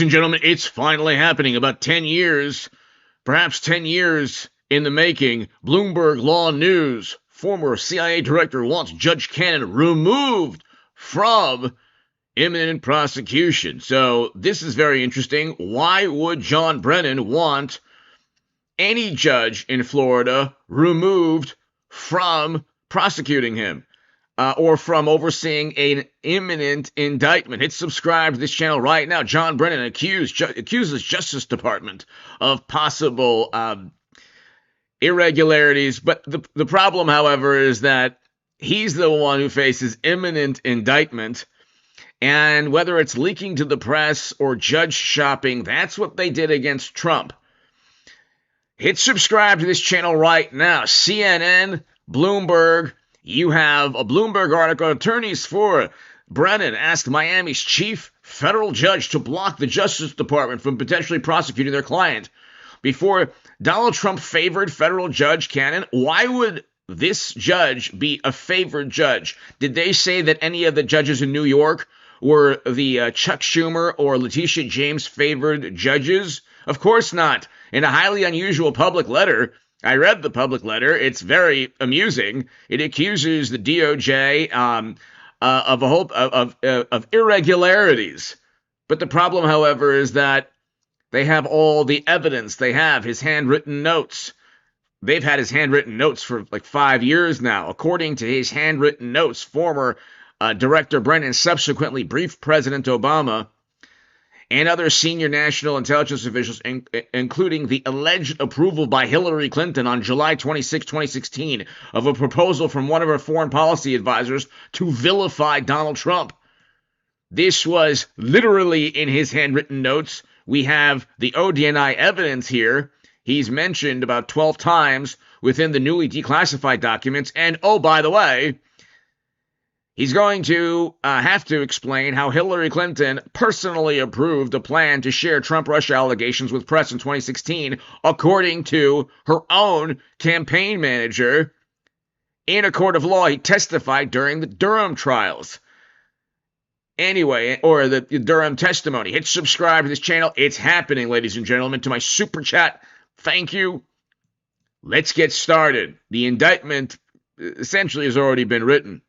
and gentlemen, it's finally happening. About 10 years, perhaps 10 years in the making. Bloomberg Law News. Former CIA director wants Judge Cannon removed from imminent prosecution. So this is very interesting. Why would John Brennan want any judge in Florida removed from prosecuting him? Or from overseeing an imminent indictment. Hit subscribe to this channel right now. John Brennan accuses Justice Department of possible irregularities. But the problem, however, is that he's the one who faces imminent indictment. And whether it's leaking to the press or judge shopping, that's what they did against Trump. Hit subscribe to this channel right now. CNN, Bloomberg. You have a Bloomberg article. Attorneys for Brennan asked Miami's chief federal judge to block the Justice Department from potentially prosecuting their client. Before Donald Trump favored federal judge Cannon, why would this judge be a favored judge? Did they say that any of the judges in New York were the Chuck Schumer or Letitia James favored judges? Of course not. In a highly unusual public letter, I read the public letter. It's very amusing. It accuses the DOJ of irregularities. But the problem, however, is that they have all the evidence. They have his handwritten notes. They've had his handwritten notes for like 5 years now. According to his handwritten notes, former Director Brennan subsequently briefed President Obama and other senior national intelligence officials, including the alleged approval by Hillary Clinton on July 26, 2016, of a proposal from one of her foreign policy advisors to vilify Donald Trump. This was literally in his handwritten notes. We have the ODNI evidence here. He's mentioned about 12 times within the newly declassified documents. And, oh, by the way, he's going to have to explain how Hillary Clinton personally approved a plan to share Trump-Russia allegations with press in 2016, according to her own campaign manager. In a court of law, he testified during the Durham trials. Anyway, or the Durham testimony. Hit subscribe to this channel. It's happening, ladies and gentlemen. To my super chat, thank you. Let's get started. The indictment essentially has already been written.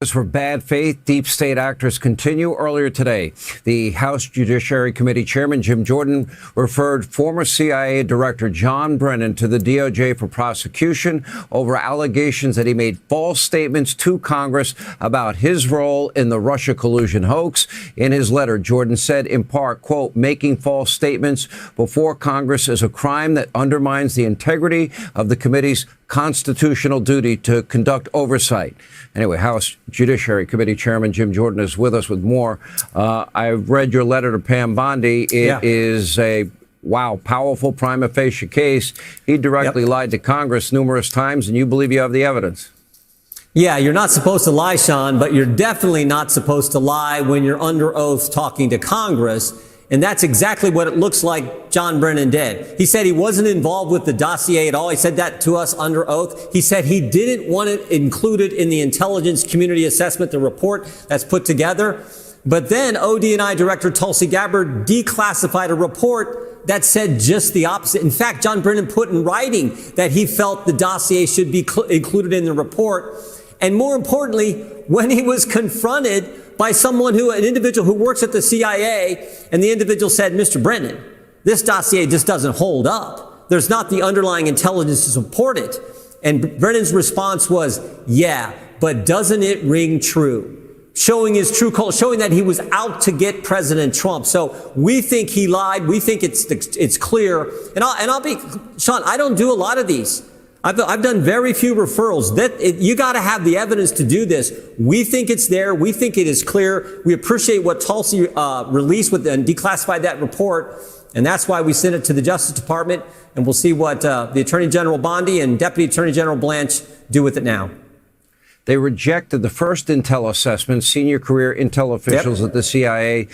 For bad faith, deep state actors continue. Earlier today, the House Judiciary Committee Chairman Jim Jordan referred former CIA Director John Brennan to the DOJ for prosecution over allegations that he made false statements to Congress about his role in the Russia collusion hoax. In his letter, Jordan said, in part, quote, making false statements before Congress is a crime that undermines the integrity of the committee's constitutional duty to conduct oversight. Anyway, House Judiciary Committee Chairman Jim Jordan is with us with more. I've read your letter to Pam Bondi. It is a, wow, powerful prima facie case. He directly lied to Congress numerous times, and you believe you have the evidence. Yeah, you're not supposed to lie, Sean, but you're definitely not supposed to lie when you're under oath talking to Congress. And that's exactly what it looks like John Brennan did. He said he wasn't involved with the dossier at all. He said that to us under oath. He said he didn't want it included in the intelligence community assessment, the report that's put together. But then ODNI Director Tulsi Gabbard declassified a report that said just the opposite. In fact, John Brennan put in writing that he felt the dossier should be included in the report. And more importantly, when he was confronted by an individual who works at the CIA, and the individual said, Mr. Brennan, this dossier just doesn't hold up. There's not the underlying intelligence to support it. And Brennan's response was, yeah, but doesn't it ring true? Showing his true color, showing that he was out to get President Trump. So we think he lied. We think it's clear. And I'll be, Sean, I don't do a lot of these. I've done very few referrals. You got to have the evidence to do this. We think it's there. We think it is clear. We appreciate what Tulsi released and declassified that report. And that's why we sent it to the Justice Department. And we'll see what the Attorney General Bondi and Deputy Attorney General Blanche do with it now. They rejected the first intel assessment. Senior career intel officials at the CIA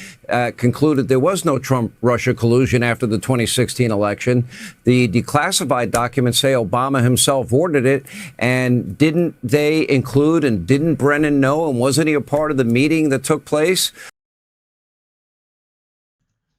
concluded there was no Trump-Russia collusion after the 2016 election. The declassified documents say Obama himself ordered it. And didn't they include, and didn't Brennan know, and wasn't he a part of the meeting that took place?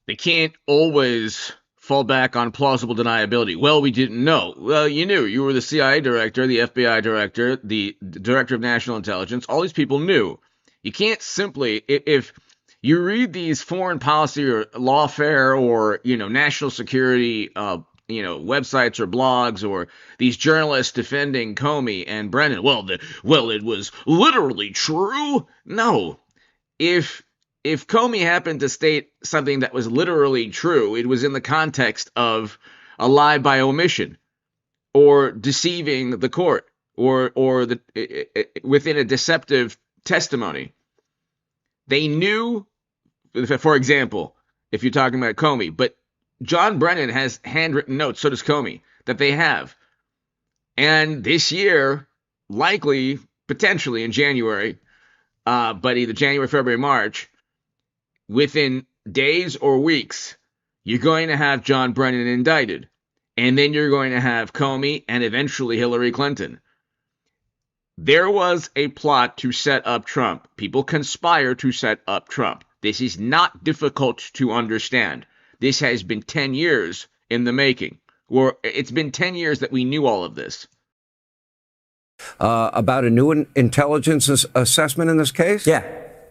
they can't always fall back on plausible deniability. Well, we didn't know. Well, you knew. You were the CIA director, the FBI director, the director of national intelligence. All these people knew. You can't simply, if you read these foreign policy or lawfare or, national security, websites or blogs, or these journalists defending Comey and Brennan. Well, it was literally true. No, if Comey happened to state something that was literally true, it was in the context of a lie by omission, or deceiving the court, or within a deceptive testimony. They knew, for example, if you're talking about Comey, but John Brennan has handwritten notes, so does Comey, that they have. And this year, likely, potentially in January, but either January, February, March, within days or weeks, you're going to have John Brennan indicted. And then you're going to have Comey and eventually Hillary Clinton. There was a plot to set up Trump. People conspire to set up Trump. This is not difficult to understand. This has been 10 years in the making. Or it's been 10 years that we knew all of this. About a new intelligence assessment in this case? Yeah.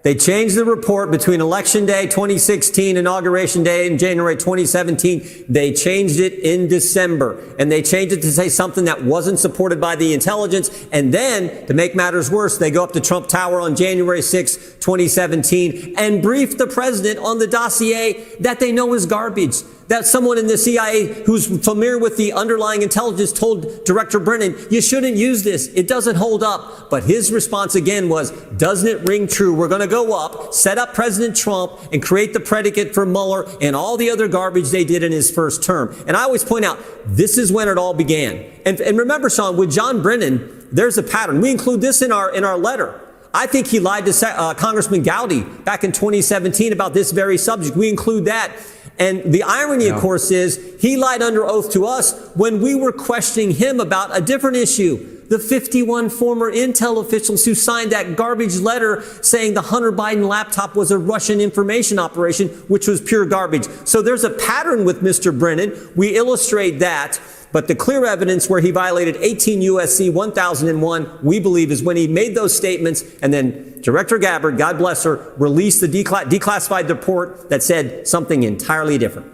They changed the report between Election Day 2016, Inauguration Day in January 2017. They changed it in December. And they changed it to say something that wasn't supported by the intelligence. And then, to make matters worse, they go up to Trump Tower on January 6, 2017, and brief the president on the dossier that they know is garbage. That someone in the CIA who's familiar with the underlying intelligence told Director Brennan, you shouldn't use this. It doesn't hold up. But his response again was, doesn't it ring true? We're going to go up, set up President Trump, and create the predicate for Mueller and all the other garbage they did in his first term. And I always point out, this is when it all began. And remember, Sean, with John Brennan, there's a pattern. We include this in our letter. I think he lied to Congressman Gowdy back in 2017 about this very subject. We include that. And the irony, of course, is he lied under oath to us when we were questioning him about a different issue. The 51 former intel officials who signed that garbage letter saying the Hunter Biden laptop was a Russian information operation, which was pure garbage. So there's a pattern with Mr. Brennan. We illustrate that. But the clear evidence where he violated 18 U.S.C. 1001, we believe, is when he made those statements, and then Director Gabbard, God bless her, released the declassified report that said something entirely different.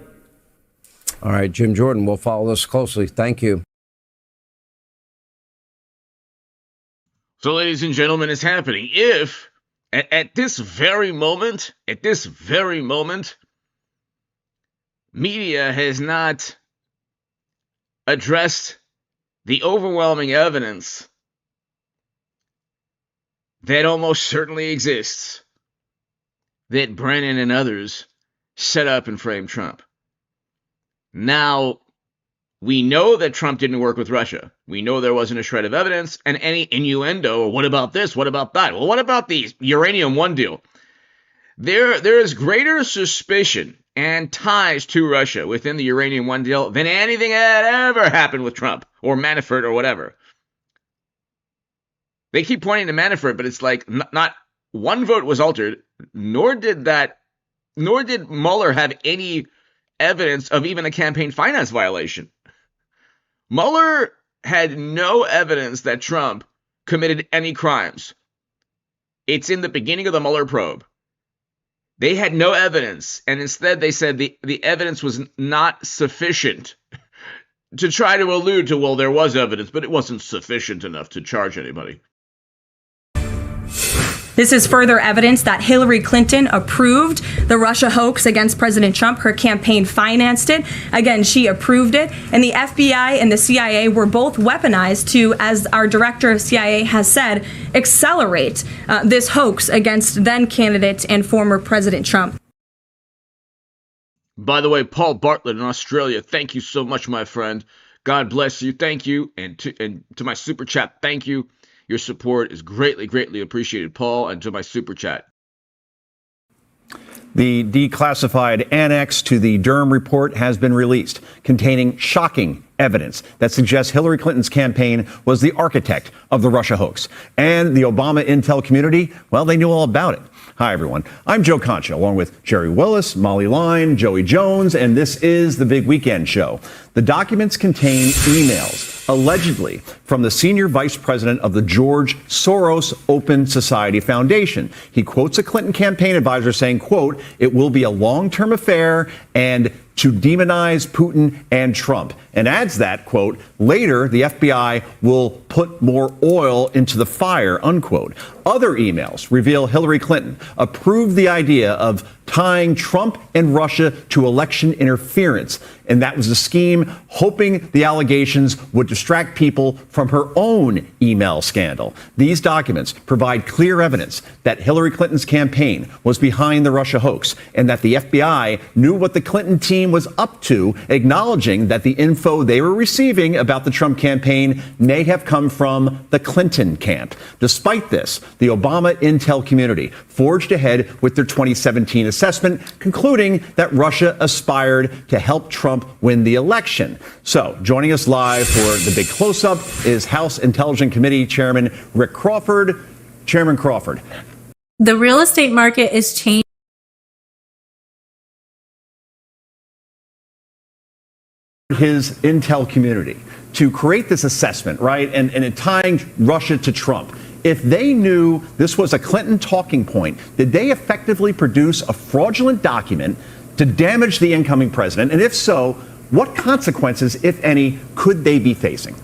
All right, Jim Jordan, we'll follow this closely. Thank you. So, ladies and gentlemen, it's happening. If at this very moment, media has not addressed the overwhelming evidence that almost certainly exists that Brennan and others set up and framed Trump. Now, we know that Trump didn't work with Russia. We know there wasn't a shred of evidence, and any innuendo, or what about this, what about that? Well, what about the Uranium One deal? There is greater suspicion and ties to Russia within the Uranium One deal than anything that ever happened with Trump or Manafort or whatever. They keep pointing to Manafort, but it's like not one vote was altered, nor did Mueller have any evidence of even a campaign finance violation. Mueller had no evidence that Trump committed any crimes. It's in the beginning of the Mueller probe. They had no evidence, and instead they said the evidence was not sufficient to try to allude to, well, there was evidence, but it wasn't sufficient enough to charge anybody. This is further evidence that Hillary Clinton approved the Russia hoax against President Trump. Her campaign financed it. Again, she approved it. And the FBI and the CIA were both weaponized to, as our director of CIA has said, accelerate this hoax against then candidate and former President Trump. By the way, Paul Bartlett in Australia, thank you so much, my friend. God bless you. Thank you. And to my super chat, thank you. Your support is greatly, greatly appreciated, Paul, and to my super chat. The declassified annex to the Durham report has been released, containing shocking evidence that suggests Hillary Clinton's campaign was the architect of the Russia hoax. And the Obama intel community, well, they knew all about it. Hi, everyone. I'm Joe Concha, along with Jerry Willis, Molly Line, Joey Jones, and this is the Big Weekend Show. The documents contain emails, allegedly, from the senior vice president of the George Soros Open Society Foundation. He quotes a Clinton campaign advisor saying, quote, "It will be a long-term affair," and to demonize Putin and Trump, and adds that, quote, "Later, the FBI will put more oil into the fire," unquote. Other emails reveal Hillary Clinton approved the idea of tying Trump and Russia to election interference. And that was a scheme hoping the allegations would distract people from her own email scandal. These documents provide clear evidence that Hillary Clinton's campaign was behind the Russia hoax and that the FBI knew what the Clinton team was up to, acknowledging that the info they were receiving about the Trump campaign may have come from the Clinton camp. Despite this, the Obama intel community forged ahead with their 2017 assessment, concluding that Russia aspired to help Trump win the election. So, joining us live for the big close-up is House Intelligence Committee Chairman Rick Crawford. Chairman Crawford. The real estate market is changing. His intel community to create this assessment, right, and tying Russia to Trump. If they knew this was a Clinton talking point, did they effectively produce a fraudulent document to damage the incoming president? And if so, what consequences, if any, could they be facing?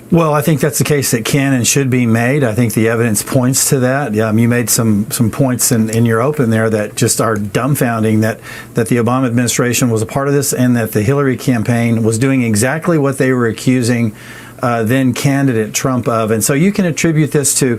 Well, I think that's the case that can and should be made. I think the evidence points to that. You made some points in your open there that just are dumbfounding, that the Obama administration was a part of this and that the Hillary campaign was doing exactly what they were accusing then candidate Trump of. And so you can attribute this to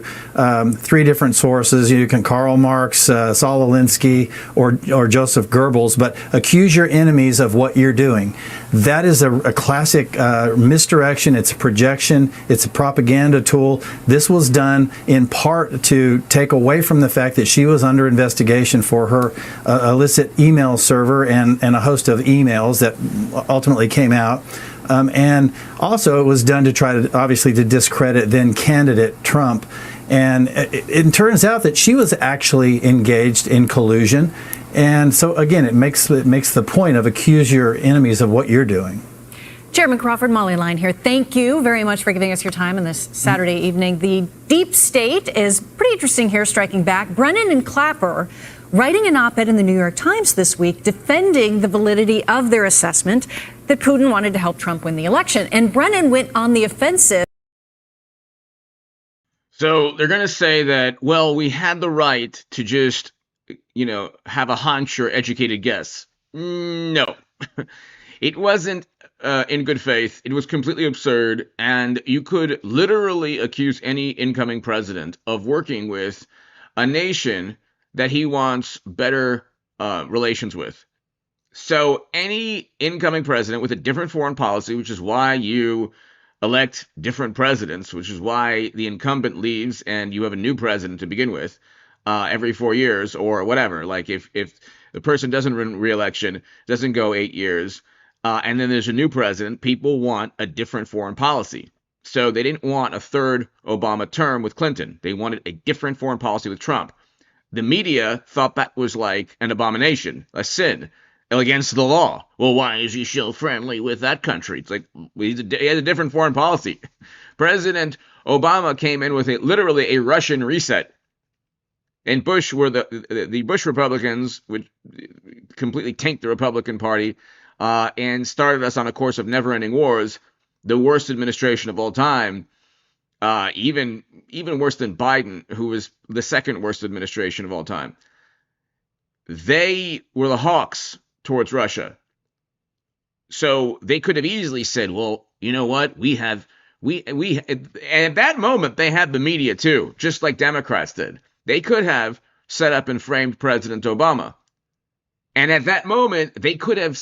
three different sources. You can Karl Marx, Saul Alinsky, or Joseph Goebbels, but accuse your enemies of what you're doing. That is a classic misdirection. It's a projection. It's a propaganda tool. This was done in part to take away from the fact that she was under investigation for her illicit email server and a host of emails that ultimately came out. And also it was done to try to, obviously, to discredit then candidate Trump. And it turns out that she was actually engaged in collusion. And so, again, it makes the point of accuse your enemies of what you're doing. Chairman Crawford, Molly Line here. Thank you very much for giving us your time on this Saturday evening. The deep state is pretty interesting here, striking back. Brennan and Clapper writing an op-ed in the New York Times this week defending the validity of their assessment that Putin wanted to help Trump win the election. And Brennan went on the offensive. So they're going to say that, well, we had the right to just, have a hunch or educated guess. No, it wasn't in good faith. It was completely absurd. And you could literally accuse any incoming president of working with a nation that he wants better relations with. So any incoming president with a different foreign policy, which is why you elect different presidents, which is why the incumbent leaves and you have a new president to begin with every 4 years or whatever. Like if the person doesn't win re-election, doesn't go 8 years, and then there's a new president, people want a different foreign policy. So they didn't want a third Obama term with Clinton. They wanted a different foreign policy with Trump. The media thought that was like an abomination, a sin, against the law. Well, why is he so friendly with that country? It's like he had a different foreign policy. President Obama came in with literally a Russian reset. And Bush were the Bush Republicans, which completely tanked the Republican Party and started us on a course of never-ending wars, the worst administration of all time. Even worse than Biden, who was the second worst administration of all time. They were the hawks towards Russia. So they could have easily said, well, you know what? And at that moment, they had the media too, just like Democrats did. They could have set up and framed President Obama. And at that moment, they could have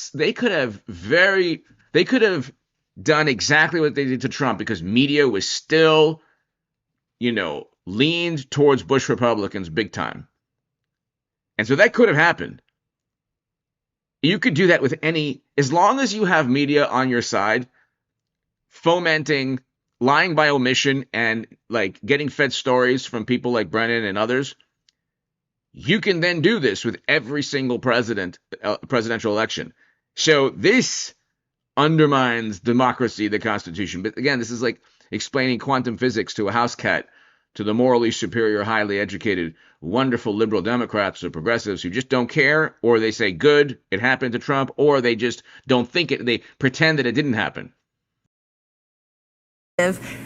done exactly what they did to Trump because media was still, leaned towards Bush Republicans big time. And so that could have happened. You could do that with as long as you have media on your side, fomenting lying by omission and like getting fed stories from people like Brennan and others, you can then do this with every single presidential election. So this undermines democracy, the Constitution. But again, this is like explaining quantum physics to a house cat, to the morally superior, highly educated, wonderful liberal Democrats or progressives who just don't care, or they say, good, it happened to Trump, or they just don't think it, they pretend that it didn't happen.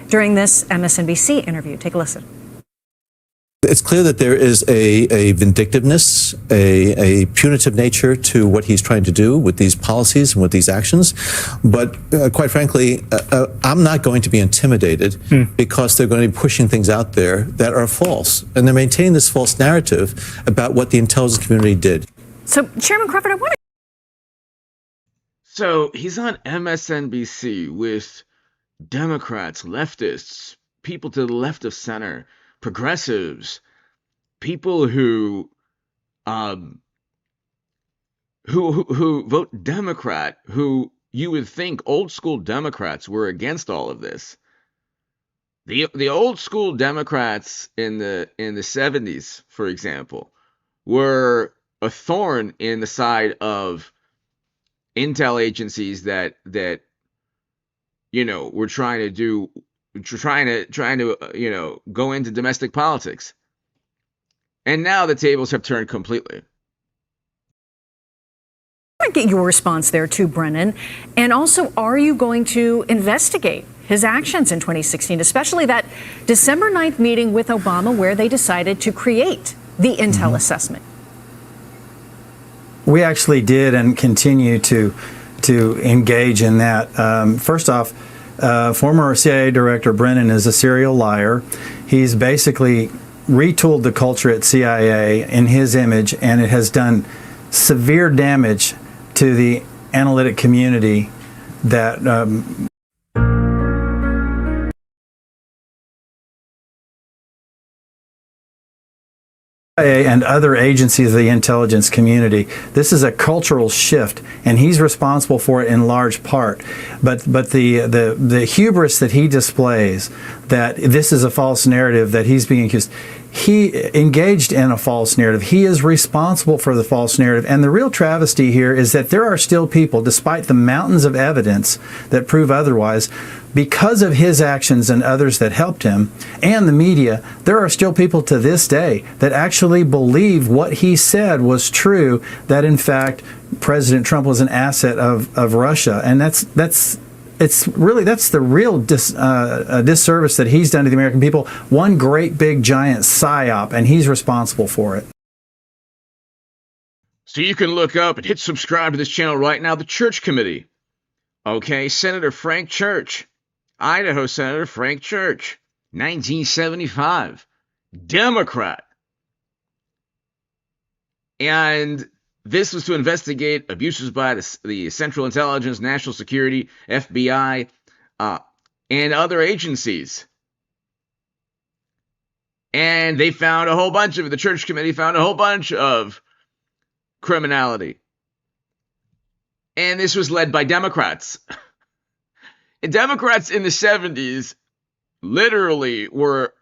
During this MSNBC interview, take a listen. It's clear that there is a vindictiveness, a punitive nature to what he's trying to do with these policies and with these actions. But quite frankly, I'm not going to be intimidated because they're going to be pushing things out there that are false. And they're maintaining this false narrative about what the intelligence community did. So, Chairman Crawford, I want to... So he's on MSNBC with Democrats, leftists, people to the left of center, progressives, people who vote Democrat, who you would think old school Democrats were against all of this. The old school Democrats in the 70s, for example, were a thorn in the side of intel agencies that you know were trying to go into domestic politics. And now the tables have turned completely. I want to get your response there too, Brennan. And also, are you going to investigate his actions in 2016, especially that December 9th meeting with Obama where they decided to create the intel assessment? We actually did and continue to engage in that. First off, former CIA Director Brennan is a serial liar. He's basically retooled the culture at CIA in his image, and it has done severe damage to the analytic community that and other agencies of the intelligence community. This is a cultural shift, and he's responsible for it in large part. But the hubris that he displays, that this is a false narrative, that he's being accused, he engaged in a false narrative. He is responsible for the false narrative. And the real travesty here is that there are still people, despite the mountains of evidence that prove otherwise, because of his actions and others that helped him, and the media, there are still people to this day that actually believe what he said was true, that in fact President Trump was an asset of Russia. And that's the real disservice that he's done to the American people. One great big giant psyop, and he's responsible for it. So you can look up and hit subscribe to this channel right now. The Church Committee. Okay, Senator Frank Church. Idaho Senator Frank Church. 1975. Democrat. And this was to investigate abuses by the Central Intelligence, National Security, FBI, and other agencies. And they found a whole bunch of, the Church Committee found a whole bunch of criminality. And this was led by Democrats. And Democrats in the 70s literally were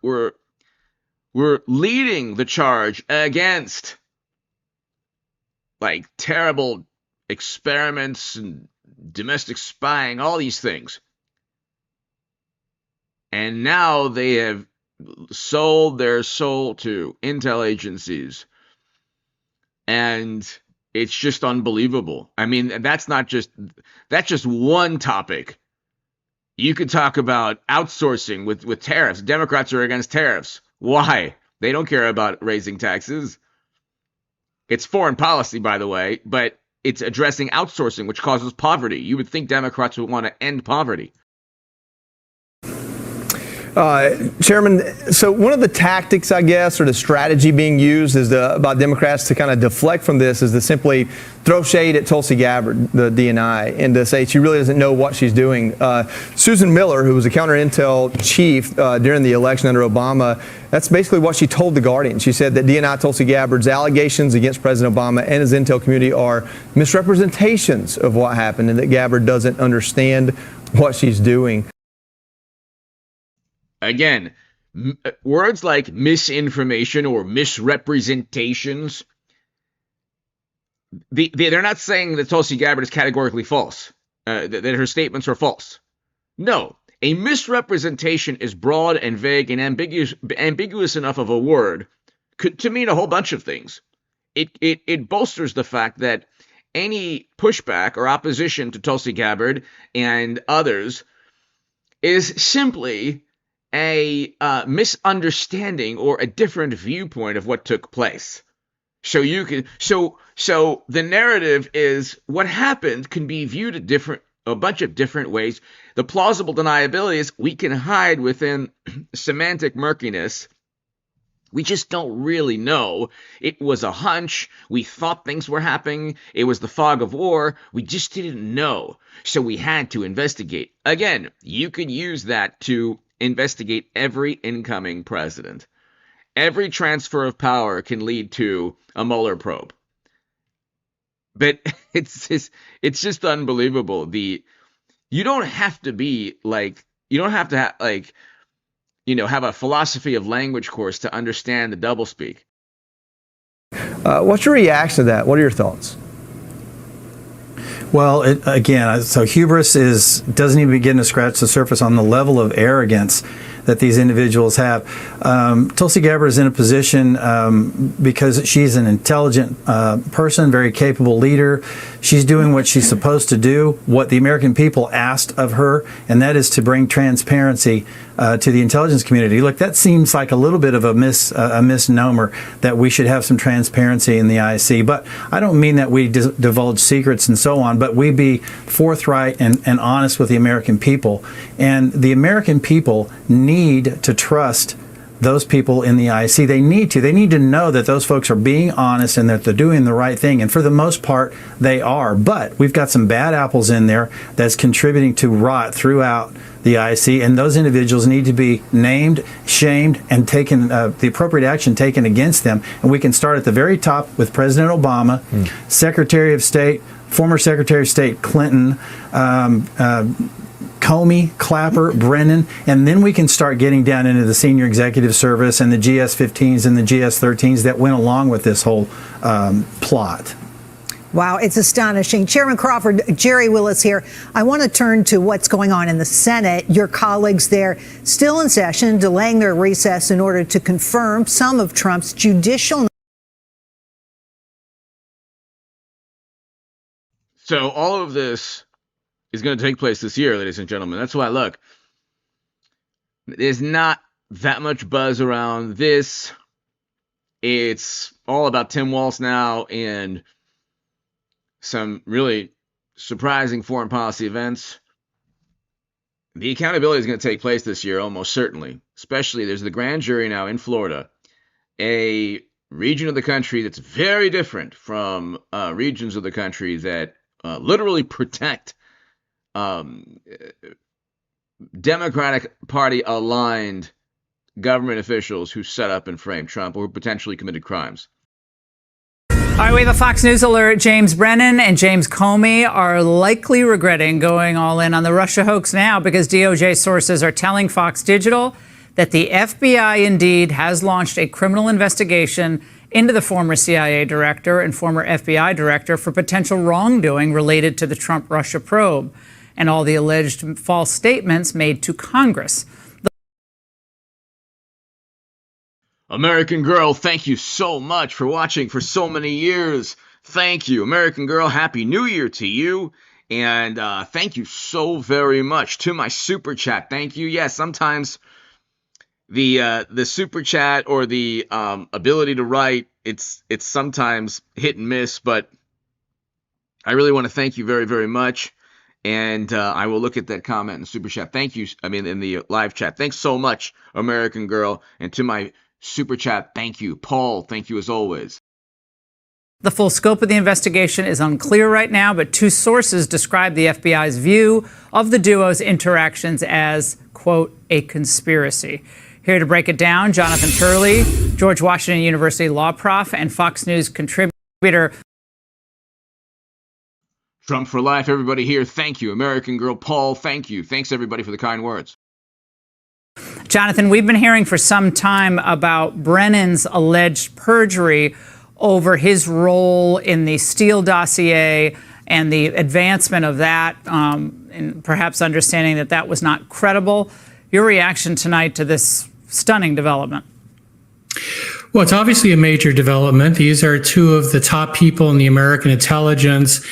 leading the charge against like terrible experiments and domestic spying, all these things. And now they have sold their soul to intel agencies. And it's just unbelievable. I mean, that's just one topic. You could talk about outsourcing with tariffs. Democrats are against tariffs. Why? They don't care about raising taxes. It's foreign policy, by the way, but it's addressing outsourcing, which causes poverty. You would think Democrats would want to end poverty. Chairman, so one of the tactics, I guess, or the strategy being used is by Democrats to kind of deflect from this is to simply throw shade at Tulsi Gabbard, the DNI, and to say she really doesn't know what she's doing. Susan Miller, who was a counter-intel chief during the election under Obama, that's basically what she told The Guardian. She said that DNI Tulsi Gabbard's allegations against President Obama and his intel community are misrepresentations of what happened, and that Gabbard doesn't understand what she's doing. Again, words like misinformation or misrepresentations, they're not saying that Tulsi Gabbard is categorically false, that her statements are false. No, a misrepresentation is broad and vague and ambiguous enough of a word to mean a whole bunch of things. It bolsters the fact that any pushback or opposition to Tulsi Gabbard and others is simply a misunderstanding or a different viewpoint of what took place. So the narrative is what happened can be viewed a bunch of different ways. The plausible deniability is we can hide within semantic murkiness. We just don't really know. It was a hunch. We thought things were happening. It was the fog of war. We just didn't know. So we had to investigate. Again, you could use that to investigate every incoming president. Every transfer of power can lead to a Mueller probe. But it's just unbelievable. You don't have to be like, you don't have to have a philosophy of language course to understand the doublespeak. What's your reaction to that? What are your thoughts? Well, so hubris doesn't even begin to scratch the surface on the level of arrogance that these individuals have. Tulsi Gabbard is in a position because she's an intelligent person, very capable leader. She's doing what she's supposed to do, what the American people asked of her, and that is to bring transparency to the intelligence community. Look, that seems like a little bit of a misnomer that we should have some transparency in the IC. But I don't mean that we divulge secrets and so on, but we be forthright and honest with the American people. And the American people need to trust those people in the IC. They need to know that those folks are being honest and that they're doing the right thing. And for the most part, they are. But we've got some bad apples in there that's contributing to rot throughout the IC. And those individuals need to be named, shamed, and taken the appropriate action taken against them. And we can start at the very top with President Obama, Secretary of State, former Secretary of State Clinton, Comey, Clapper, Brennan, and then we can start getting down into the senior executive service and the GS-15s and the GS-13s that went along with this whole plot. Wow, it's astonishing. Chairman Crawford, Jerry Willis here. I want to turn to what's going on in the Senate. Your colleagues there still in session, delaying their recess in order to confirm some of Trump's judicial. So all of this is going to take place this year, ladies and gentlemen. That's why, look, there's not that much buzz around this. It's all about Tim Walz now and some really surprising foreign policy events. The accountability is going to take place this year, almost certainly. Especially, there's the grand jury now in Florida, a region of the country that's very different from regions of the country that literally protect Democratic Party aligned government officials who set up and framed Trump or who potentially committed crimes. All right, we have a Fox News alert. James Brennan and James Comey are likely regretting going all in on the Russia hoax now because DOJ sources are telling Fox Digital that the FBI indeed has launched a criminal investigation into the former CIA director and former FBI director for potential wrongdoing related to the Trump-Russia probe and all the alleged false statements made to Congress. American Girl, thank you so much for watching for so many years. Thank you, American Girl. Happy New Year to you. And thank you so very much to my super chat. Thank you. Yes, sometimes the super chat or the ability to write, it's sometimes hit and miss, but I really want to thank you very, very much. And I will look at that comment in the super chat. Thank you. In the live chat. Thanks so much, American Girl. And to my super chat, thank you. Paul, thank you as always. The full scope of the investigation is unclear right now, but two sources describe the FBI's view of the duo's interactions as, quote, a conspiracy. Here to break it down, Jonathan Turley, George Washington University law prof and Fox News contributor. Trump for life, everybody here. Thank you. American Girl, Paul, thank you. Thanks, everybody, for the kind words. Jonathan, we've been hearing for some time about Brennan's alleged perjury over his role in the Steele dossier and the advancement of that, and perhaps understanding that that was not credible. Your reaction tonight to this stunning development? Well, it's obviously a major development. These are two of the top people in the American intelligence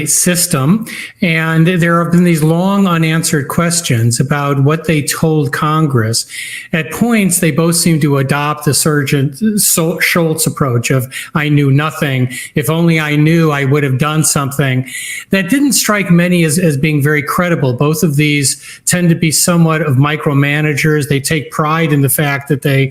system. And there have been these long unanswered questions about what they told Congress. At points, they both seem to adopt the Sergeant Schultz approach of, I knew nothing. If only I knew, I would have done something. That didn't strike many as being very credible. Both of these tend to be somewhat of micromanagers. They take pride in the fact that they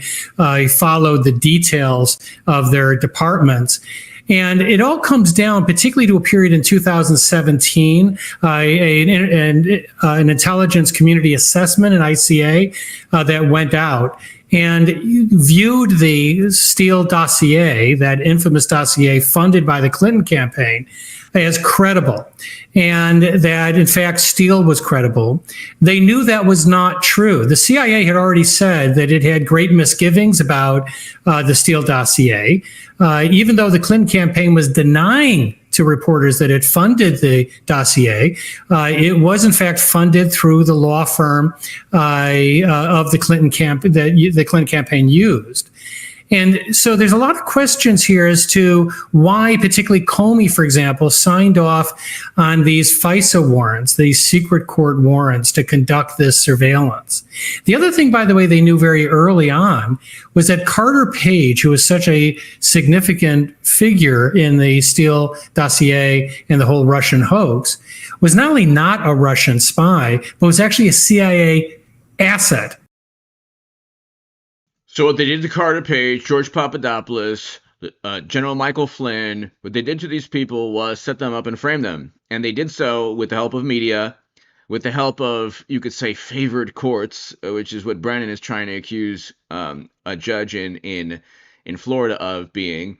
followed the details of their departments. And it all comes down particularly to a period in 2017, an intelligence community assessment, an ICA, that went out and viewed the Steele dossier, that infamous dossier funded by the Clinton campaign, as credible, and that in fact Steele was credible. They knew that was not true. The CIA had already said that it had great misgivings about the Steele dossier, even though the Clinton campaign was denying to reporters that it funded the dossier. It was in fact funded through the law firm of the Clinton that the Clinton campaign used. And so there's a lot of questions here as to why particularly Comey, for example, signed off on these FISA warrants, these secret court warrants to conduct this surveillance. The other thing, by the way, they knew very early on was that Carter Page, who was such a significant figure in the Steele dossier and the whole Russian hoax, was not only not a Russian spy, but was actually a CIA asset. So what they did to Carter Page, George Papadopoulos, General Michael Flynn, what they did to these people was set them up and frame them. And they did so with the help of media, with the help of, you could say, favored courts, which is what Brennan is trying to accuse a judge in Florida of being.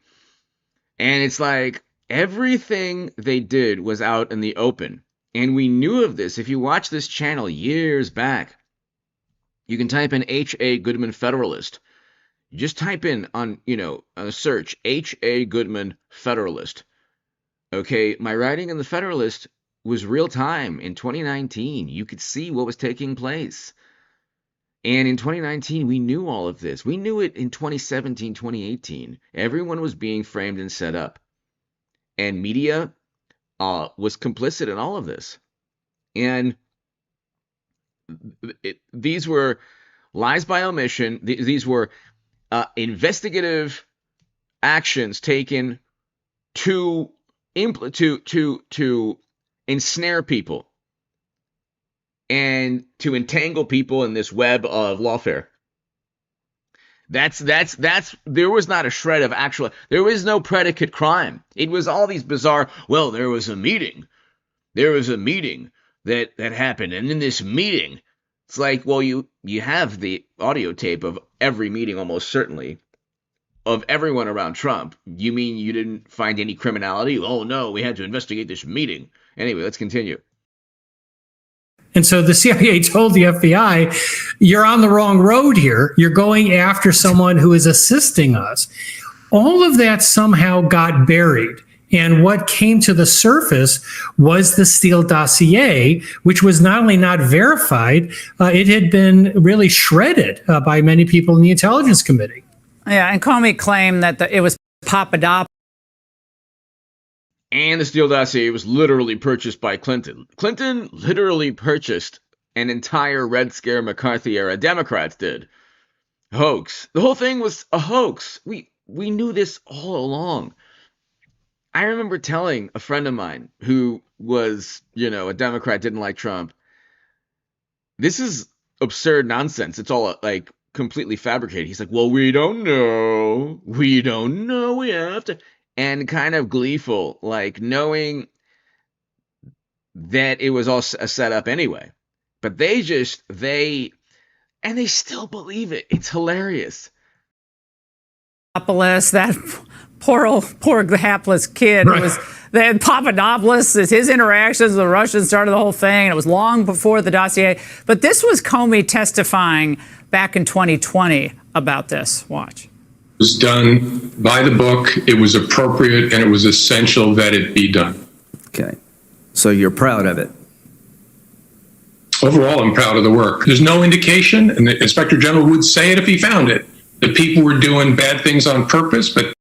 And it's like everything they did was out in the open. And we knew of this. If you watch this channel years back, you can type in H.A. Goodman Federalist. You just type in on a search, H.A. Goodman Federalist. Okay, my writing in the Federalist was real time in 2019. You could see what was taking place. And in 2019, we knew all of this. We knew it in 2017, 2018. Everyone was being framed and set up. And media was complicit in all of this. And these were lies by omission. These were investigative actions taken to ensnare people and to entangle people in this web of lawfare. That's there was not a shred of actual, there was no predicate crime. It was all these bizarre, well, there was a meeting that happened, and in this meeting, it's like, well, you have the audio tape of every meeting, almost certainly, of everyone around Trump. You mean you didn't find any criminality? Oh no, we had to investigate this meeting. Anyway, let's continue. And so the CIA told the FBI, you're on the wrong road here. You're going after someone who is assisting us. All of that somehow got buried. And what came to the surface was the Steele dossier, which was not only not verified, it had been really shredded by many people in the Intelligence Committee. Yeah, and Comey claimed that it was Papadopoulos. And the Steele dossier was literally purchased by Clinton. Clinton literally purchased an entire Red Scare McCarthy era. Democrats did. Hoax. The whole thing was a hoax. We knew this all along. I remember telling a friend of mine who was, a Democrat, didn't like Trump, this is absurd nonsense. It's all like completely fabricated. He's like, well, we don't know. We have to. And kind of gleeful, like knowing that it was all a setup anyway. But they still believe it. It's hilarious. That poor hapless kid. Right. That Papadopoulos, his interactions with the Russians started the whole thing, and it was long before the dossier. But this was Comey testifying back in 2020 about this. Watch. Was done by the book. It was appropriate, and it was essential that it be done. Okay. So you're proud of it? Overall, I'm proud of the work. There's no indication, and the Inspector General would say it if he found it, that people were doing bad things on purpose, but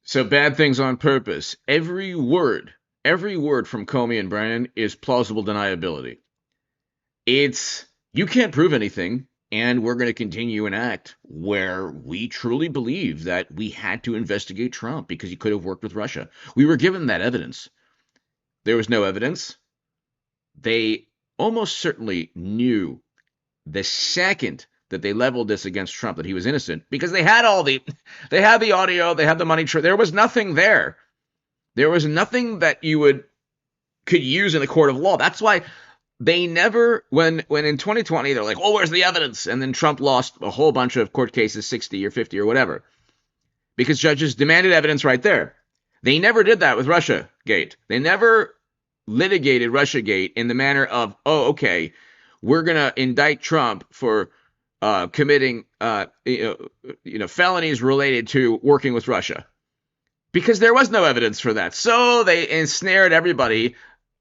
So bad things on purpose. Every word from Comey and Brennan is plausible deniability. It's, you can't prove anything, and we're going to continue and act where we truly believe that we had to investigate Trump because he could have worked with Russia. We were given that evidence. There was no evidence. They almost certainly knew the second that they leveled this against Trump that he was innocent, because they had they had the audio, they had the money. There was nothing there. There was nothing that you could use in the court of law. That's why they never, when in 2020, they're like, oh, where's the evidence? And then Trump lost a whole bunch of court cases, 60 or 50 or whatever, because judges demanded evidence right there. They never did that with RUSSIAGATE. They never litigated RUSSIAGATE in the manner of, oh, okay, we're going to indict Trump for committing felonies related to working with Russia, because there was no evidence for that. So they ensnared everybody,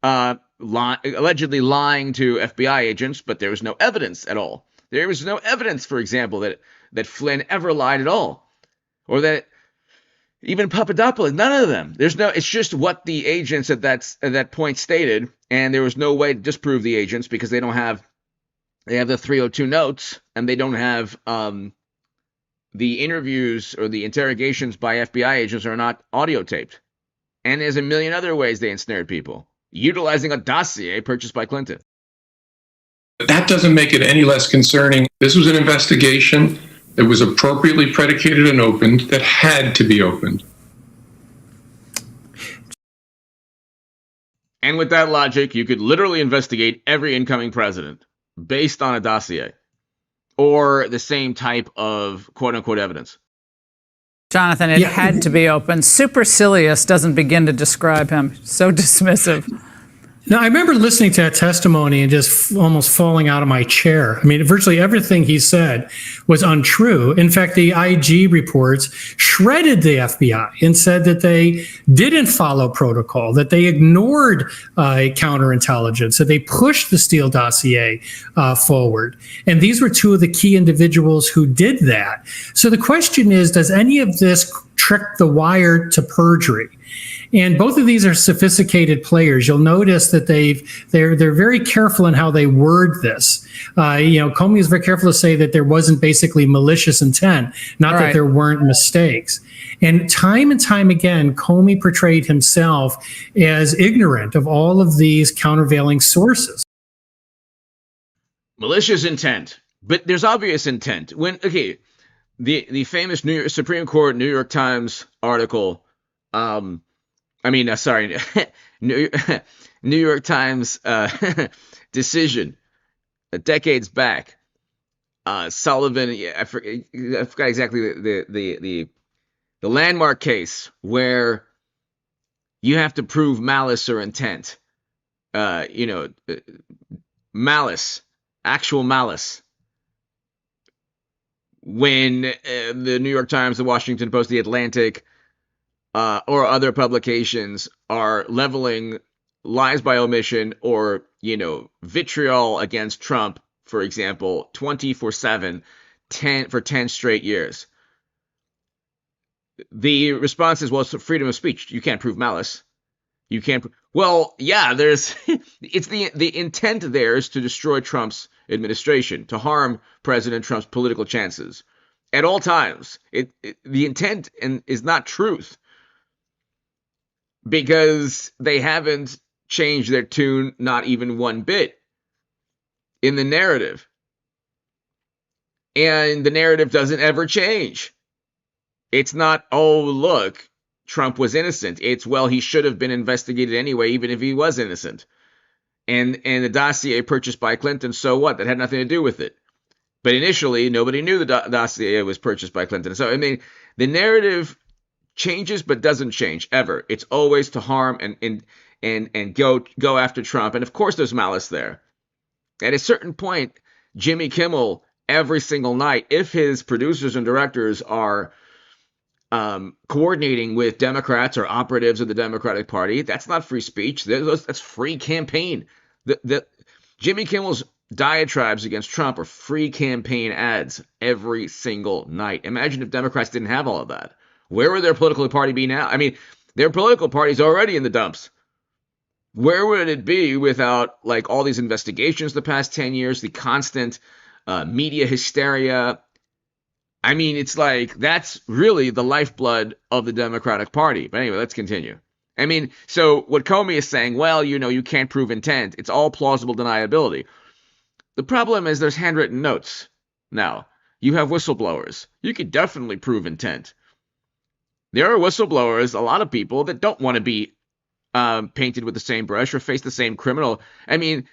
allegedly lying to FBI agents, but there was no evidence at all. There was no evidence, for example, that Flynn ever lied at all, or that even Papadopoulos, none of them. It's just what the agents at that point stated, and there was no way to disprove the agents because they have the 302 notes, and they don't have the interviews or the interrogations by FBI agents are not audio taped. And there's a million other ways they ensnared people, utilizing a dossier purchased by Clinton. that doesn't make it any less concerning. This was an investigation that was appropriately predicated and opened, that had to be opened. And with that logic, you could literally investigate every incoming president based on a dossier or the same type of quote-unquote evidence. Jonathan, it had to be open. Supercilious doesn't begin to describe him. So dismissive. Now, I remember listening to that testimony and just almost falling out of my chair. I mean, virtually everything he said was untrue. In fact, the IG reports shredded the FBI and said that they didn't follow protocol, that they ignored counterintelligence, that they pushed the Steele dossier forward. And these were two of the key individuals who did that. So the question is, does any of this trick the wire to perjury? And both of these are sophisticated players. You'll notice that they're very careful in how they word this. Comey is very careful to say that there wasn't basically malicious intent, not that there weren't mistakes. And time again, Comey portrayed himself as ignorant of all of these countervailing sources. Malicious intent, but there's obvious intent. The famous Supreme Court New York Times article. New York Times decision decades back. Sullivan, I forgot exactly the landmark case where you have to prove malice or intent. Malice, actual malice. When the New York Times, the Washington Post, the Atlantic, or other publications are leveling lies by omission or, vitriol against Trump, for example, 24/7, 10 straight years. The response is, well, it's freedom of speech. You can't prove malice. You can't. Well, yeah, it's the intent there is to destroy Trump's administration, to harm President Trump's political chances at all times. The intent is not truth, because they haven't changed their tune, not even one bit, in the narrative. And the narrative doesn't ever change. It's not, oh, look, Trump was innocent. It's, well, he should have been investigated anyway, even if he was innocent. And the dossier purchased by Clinton, so what? That had nothing to do with it. But initially, nobody knew the dossier was purchased by Clinton. So, the narrative changes but doesn't change ever. It's always to harm and go after Trump. And of course there's malice there. At a certain point, Jimmy Kimmel every single night, if his producers and directors are coordinating with Democrats or operatives of the Democratic Party, that's not free speech. That's free campaign. Jimmy Kimmel's diatribes against Trump are free campaign ads every single night. Imagine if Democrats didn't have all of that. Where would their political party be now? I mean, their political party's already in the dumps. Where would it be without like all these investigations the past 10 years, the constant media hysteria? I mean, it's like that's really the lifeblood of the Democratic Party. But anyway, let's continue. I mean, so what Comey is saying, well, you can't prove intent. It's all plausible deniability. The problem is there's handwritten notes. Now, you have whistleblowers. You could definitely prove intent. There are whistleblowers, a lot of people that don't want to be painted with the same brush or face the same criminal. I mean,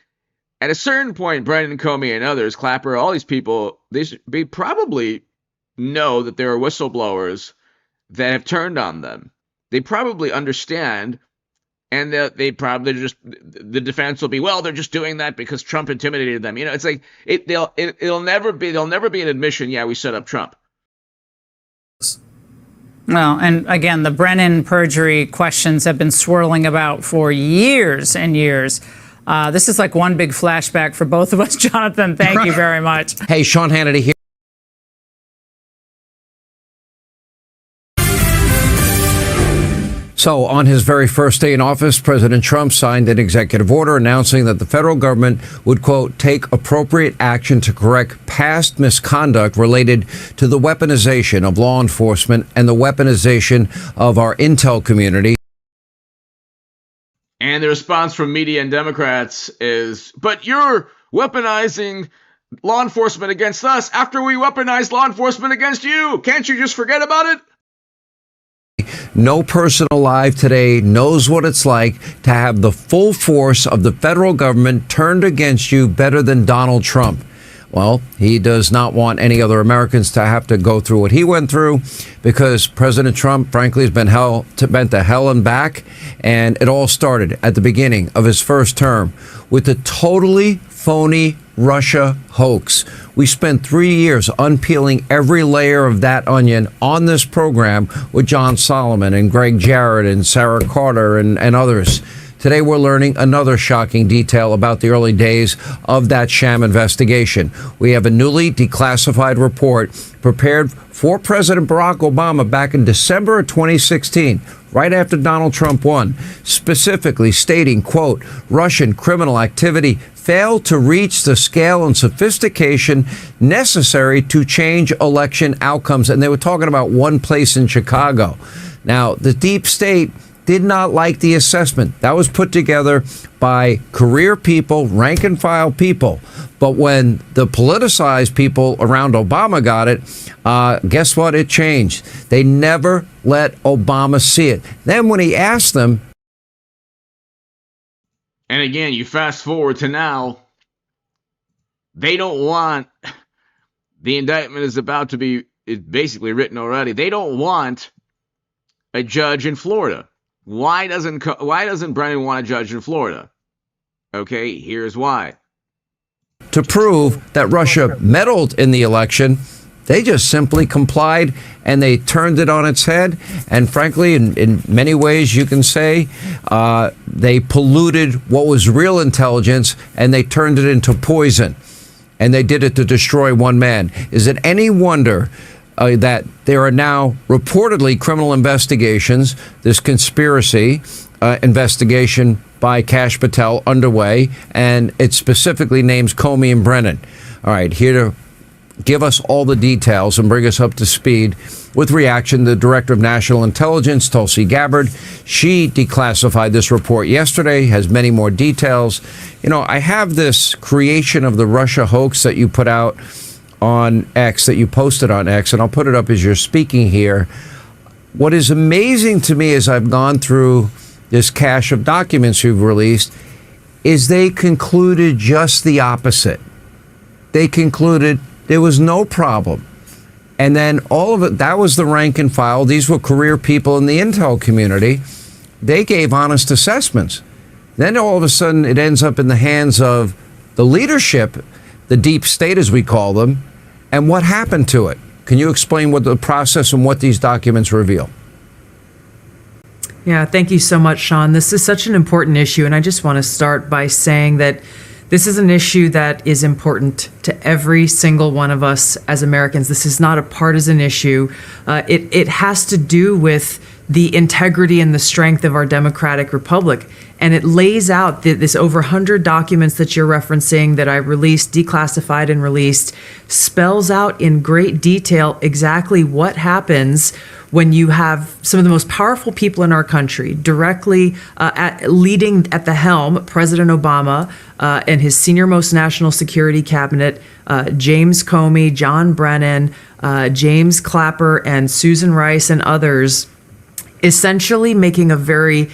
at a certain point, Brennan, Comey, and others, Clapper, all these people, they probably know that there are whistleblowers that have turned on them. They probably understand, and they probably the defense will be, well, they're just doing that because Trump intimidated them. It's like they'll never be an admission. Yeah, we set up Trump. Well, and again, the Brennan perjury questions have been swirling about for years and years. This is like one big flashback for both of us. Jonathan, thank you very much. Hey, Sean Hannity here. So on his very first day in office, President Trump signed an executive order announcing that the federal government would, quote, take appropriate action to correct past misconduct related to the weaponization of law enforcement and the weaponization of our intel community. And the response from media and Democrats is, but you're weaponizing law enforcement against us after we weaponized law enforcement against you. Can't you just forget about it? No person alive today knows what it's like to have the full force of the federal government turned against you better than Donald Trump. Well, he does not want any other Americans to have to go through what he went through, because President Trump, frankly, has been bent to hell and back. And it all started at the beginning of his first term with the totally phony Russia hoax. We spent 3 years unpeeling every layer of that onion on this program with John Solomon and Greg Jarrett and Sarah Carter and others. Today, we're learning another shocking detail about the early days of that sham investigation. We have a newly declassified report prepared for President Barack Obama back in December of 2016, right after Donald Trump won, specifically stating, quote, Russian criminal activity failed to reach the scale and sophistication necessary to change election outcomes. And they were talking about one place in Chicago. Now, the deep state did not like the assessment. That was put together by career people, rank and file people. But when the politicized people around Obama got it, guess what? It changed. They never let Obama see it. Then when he asked them. And again, you fast forward to now, they don't want, the indictment is about to be basically written already. They don't want a judge in Florida. Why doesn't Brennan want a judge in Florida? Okay, here's why. To prove that Russia meddled in the election, they just simply complied and they turned it on its head. And frankly, in many ways, you can say they polluted what was real intelligence and they turned it into poison. And they did it to destroy one man. Is it any wonder that there are now reportedly criminal investigations, this conspiracy investigation by Kash Patel underway, and it specifically names Comey and Brennan. All right, here to give us all the details and bring us up to speed with reaction, the Director of National Intelligence, Tulsi Gabbard. She declassified this report yesterday, has many more details. You know, I have this creation of the Russia hoax that you put out on X, that you posted on X, and I'll put it up as you're speaking here. What is amazing to me as I've gone through this cache of documents you've released is they concluded just the opposite. They concluded there was no problem. And then all of it, that was the rank and file. These were career people in the intel community. They gave honest assessments. Then all of a sudden it ends up in the hands of the leadership the deep state, as we call them, and what happened to it. Can you explain what the process and what these documents reveal? Yeah, thank you so much, Sean. This is such an important issue, and I just want to start by saying that this is an issue that is important to every single one of us as Americans. This is not a partisan issue. It has to do with the integrity and the strength of our democratic republic. And it lays out this over 100 documents that you're referencing that I released, declassified and released, spells out in great detail exactly what happens when you have some of the most powerful people in our country directly leading at the helm, President Obama and his senior-most national security cabinet, James Comey, John Brennan, James Clapper, and Susan Rice and others, essentially making a very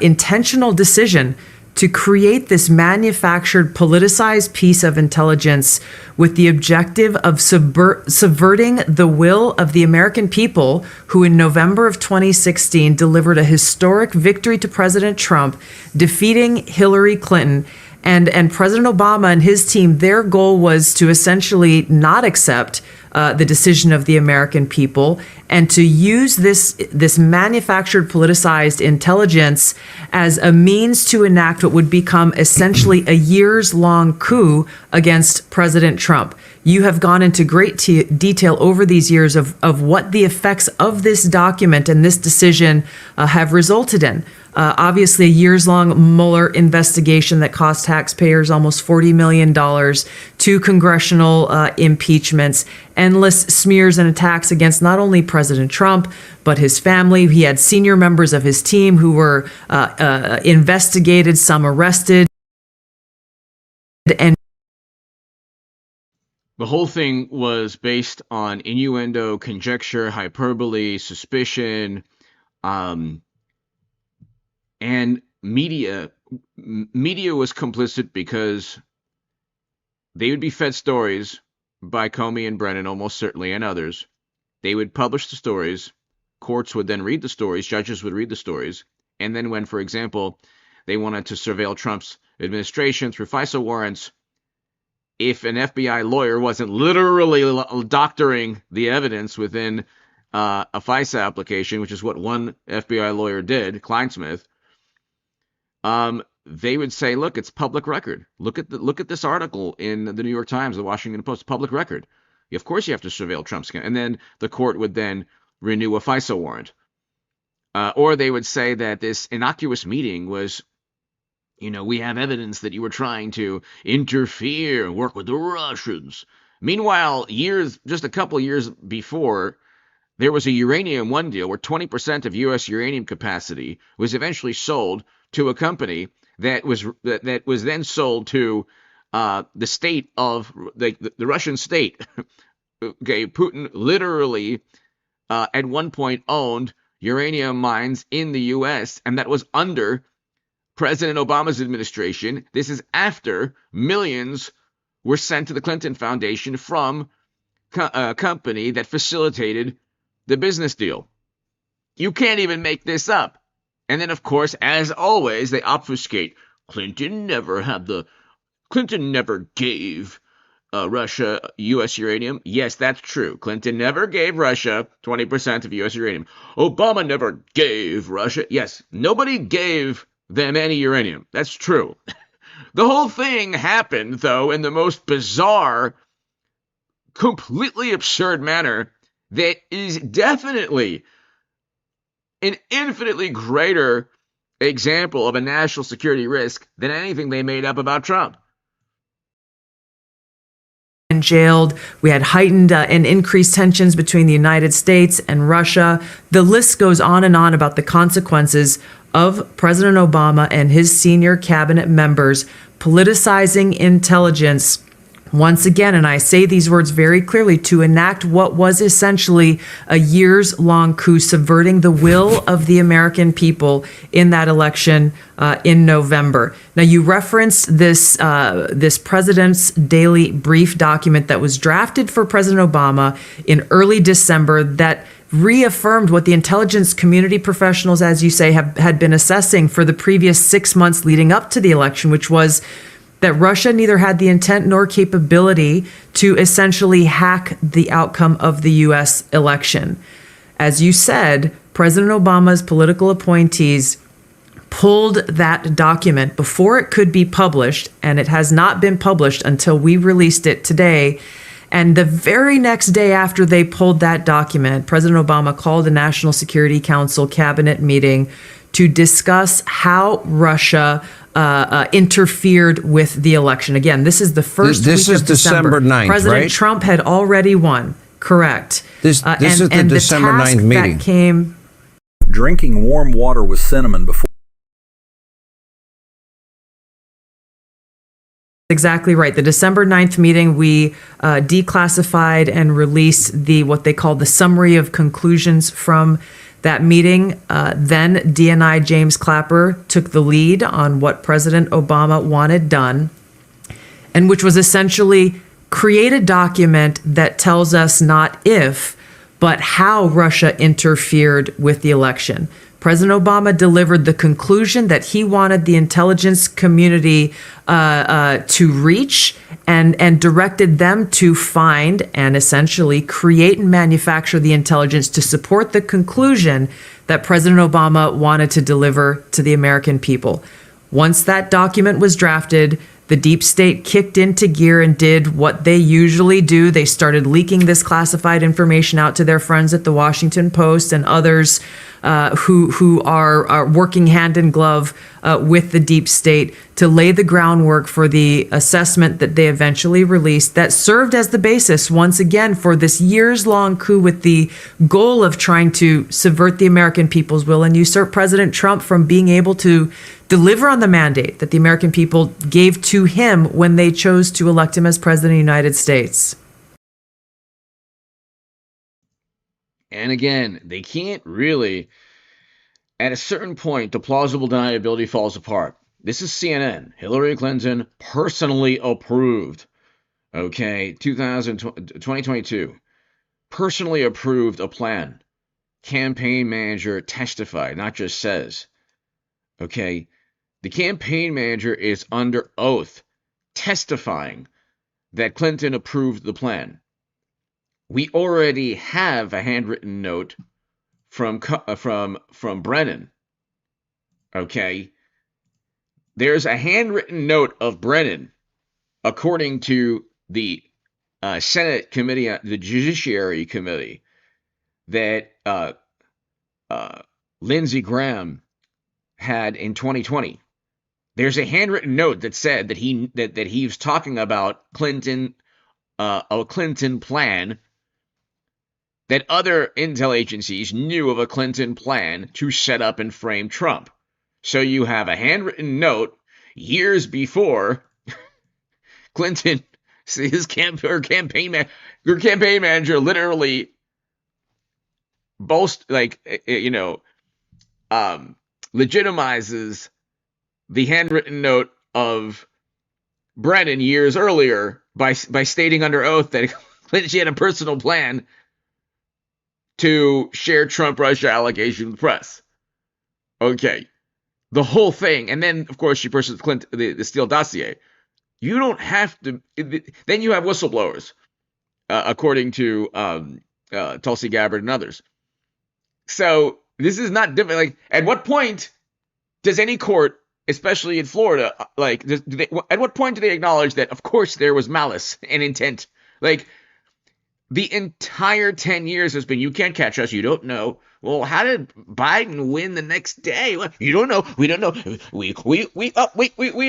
intentional decision to create this manufactured, politicized piece of intelligence with the objective of subverting the will of the American people, who in November of 2016 delivered a historic victory to President Trump, defeating Hillary Clinton. And President Obama and his team, their goal was to essentially not accept the decision of the American people and to use this manufactured, politicized intelligence as a means to enact what would become essentially a years-long coup against President Trump. You have gone into great detail over these years of what the effects of this document and this decision have resulted in. Obviously, a years-long Mueller investigation that cost taxpayers almost $40 million, 2 congressional impeachments, endless smears and attacks against not only President Trump, but his family. He had senior members of his team who were investigated, some arrested. And the whole thing was based on innuendo, conjecture, hyperbole, suspicion, and media was complicit because they would be fed stories by Comey and Brennan, almost certainly, and others. They would publish the stories. Courts would then read the stories. Judges would read the stories. And then when, for example, they wanted to surveil Trump's administration through FISA warrants, if an FBI lawyer wasn't literally doctoring the evidence within a FISA application, which is what one FBI lawyer did, Kleinsmith, they would say, look, it's public record. Look at this article in the New York Times, the Washington Post, public record. Of course you have to surveil Trump's account. And then the court would then renew a FISA warrant. Or they would say that this innocuous meeting was, we have evidence that you were trying to interfere and work with the Russians. Meanwhile, just a couple years before, there was a Uranium One deal where 20% of U.S. uranium capacity was eventually sold to a company that was then sold to the state of the Russian state. Okay, Putin literally at one point owned uranium mines in the U.S., and that was under President Obama's administration. This is after millions were sent to the Clinton Foundation from a company that facilitated the business deal. You can't even make this up. And then, of course, as always, they obfuscate. Clinton never gave Russia U.S. uranium. Yes, that's true. Clinton never gave Russia 20% of U.S. uranium. Obama never gave Russia. Yes, nobody gave them any uranium. That's true. The whole thing happened, though, in the most bizarre, completely absurd manner that is definitely an infinitely greater example of a national security risk than anything they made up about Trump. And jailed. We had heightened and increased tensions between the United States and Russia. The list goes on and on about the consequences of President Obama and his senior cabinet members politicizing intelligence once again, and I say these words very clearly, to enact what was essentially a years-long coup, subverting the will of the American people in that election in November. Now, you referenced this President's Daily Brief document that was drafted for President Obama in early December that reaffirmed what the intelligence community professionals, as you say, had been assessing for the previous 6 months leading up to the election, which was that Russia neither had the intent nor capability to essentially hack the outcome of the U.S. election. As you said, President Obama's political appointees pulled that document before it could be published, and it has not been published until we released it today. And the very next day after they pulled that document, President Obama called a National Security Council cabinet meeting to discuss how Russia interfered with the election. Again, this is the first This week is of December. 9th, President right? Trump had already won. Correct. This is the December 9th meeting. That came drinking warm water with cinnamon before. Exactly right. The December 9th meeting, we declassified and released what they call the summary of conclusions from that meeting. Then DNI James Clapper took the lead on what President Obama wanted done, and which was essentially create a document that tells us not if, but how Russia interfered with the election. President Obama delivered the conclusion that he wanted the intelligence community to reach and directed them to find and essentially create and manufacture the intelligence to support the conclusion that President Obama wanted to deliver to the American people. Once that document was drafted, the deep state kicked into gear and did what they usually do. They started leaking this classified information out to their friends at the Washington Post and others who are working hand in glove with the deep state to lay the groundwork for the assessment that they eventually released that served as the basis once again for this years-long coup with the goal of trying to subvert the American people's will and usurp President Trump from being able to deliver on the mandate that the American people gave to him when they chose to elect him as president of the United States. And again, they can't really, at a certain point, the plausible deniability falls apart. This is CNN. Hillary Clinton personally approved, 2022, personally approved a plan. Campaign manager testified, not just says. The campaign manager is under oath, testifying that Clinton approved the plan. We already have a handwritten note from Brennan. There's a handwritten note of Brennan, according to the Senate committee, the Judiciary Committee, that Lindsey Graham had in 2020. There's a handwritten note that said that he was talking about Clinton, a Clinton plan. That other intel agencies knew of a Clinton plan to set up and frame Trump. So you have a handwritten note years before Clinton, her campaign manager literally legitimizes the handwritten note of Brennan years earlier by stating under oath that she had a personal plan to share Trump-Russia allegation with the press. The whole thing. And then, of course, she pushes the Steele dossier. You don't have to. Then you have whistleblowers, according to Tulsi Gabbard and others. So this is not different. At what point does any court, especially in Florida, at what point do they acknowledge that, of course, there was malice and intent? The entire 10 years has been, you can't catch us, you don't know. Well, how did Biden win the next day? Well, you don't know, we don't know. We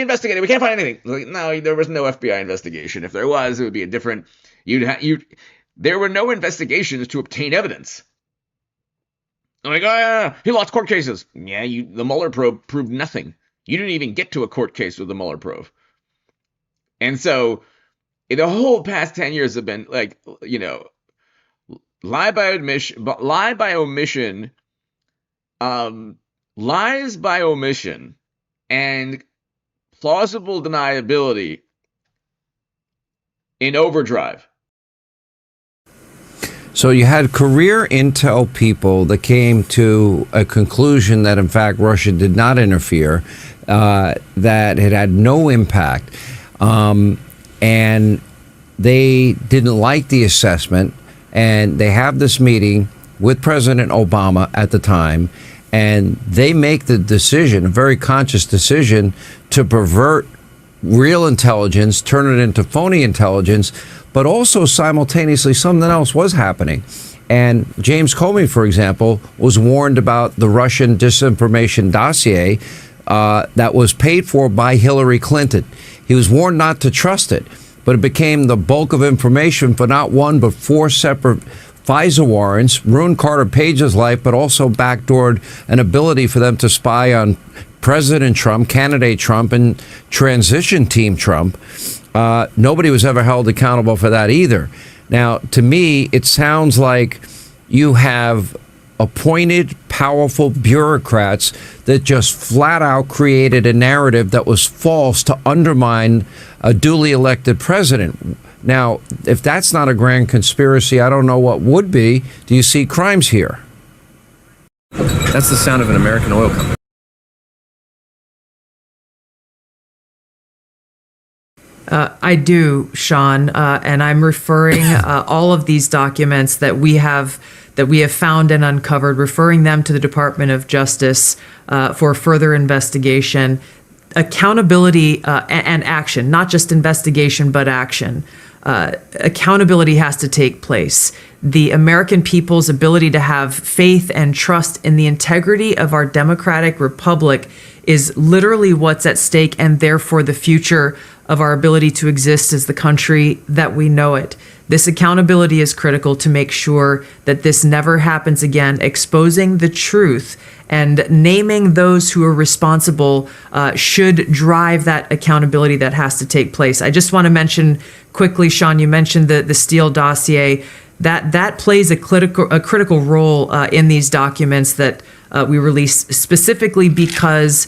investigated, we can't find anything. No, there was no FBI investigation. If there was, it would be a different, there were no investigations to obtain evidence. He lost court cases. Yeah, the Mueller probe proved nothing. You didn't even get to a court case with the Mueller probe. And so, the whole past 10 years have been lies by omission, and plausible deniability in overdrive. So you had career intel people that came to a conclusion that, in fact, Russia did not interfere, that it had no impact. And they didn't like the assessment, and they have this meeting with President Obama at the time, and they make the decision, a very conscious decision, to pervert real intelligence, turn it into phony intelligence, but also simultaneously something else was happening. And James Comey, for example, was warned about the Russian disinformation dossier that was paid for by Hillary Clinton. He was warned not to trust it, but it became the bulk of information for not one but four separate FISA warrants, ruined Carter Page's life, but also backdoored an ability for them to spy on President Trump, candidate Trump, and transition team Trump. Nobody was ever held accountable for that either. Now, to me, it sounds like you have appointed, powerful bureaucrats that just flat out created a narrative that was false to undermine a duly elected president. Now, if that's not a grand conspiracy, I don't know what would be. Do you see crimes here? That's the sound of an American oil company. I do, Sean, and I'm referring all of these documents that we have found and uncovered, referring them to the Department of Justice for further investigation, accountability, and action, not just investigation, but action. Accountability has to take place. The American people's ability to have faith and trust in the integrity of our democratic republic is literally what's at stake, and therefore the future of our ability to exist as the country that we know it. This accountability is critical to make sure that this never happens again. Exposing the truth and naming those who are responsible should drive that accountability that has to take place. I just want to mention quickly, Sean, you mentioned the Steele dossier. That plays a critical role in these documents that we released, specifically because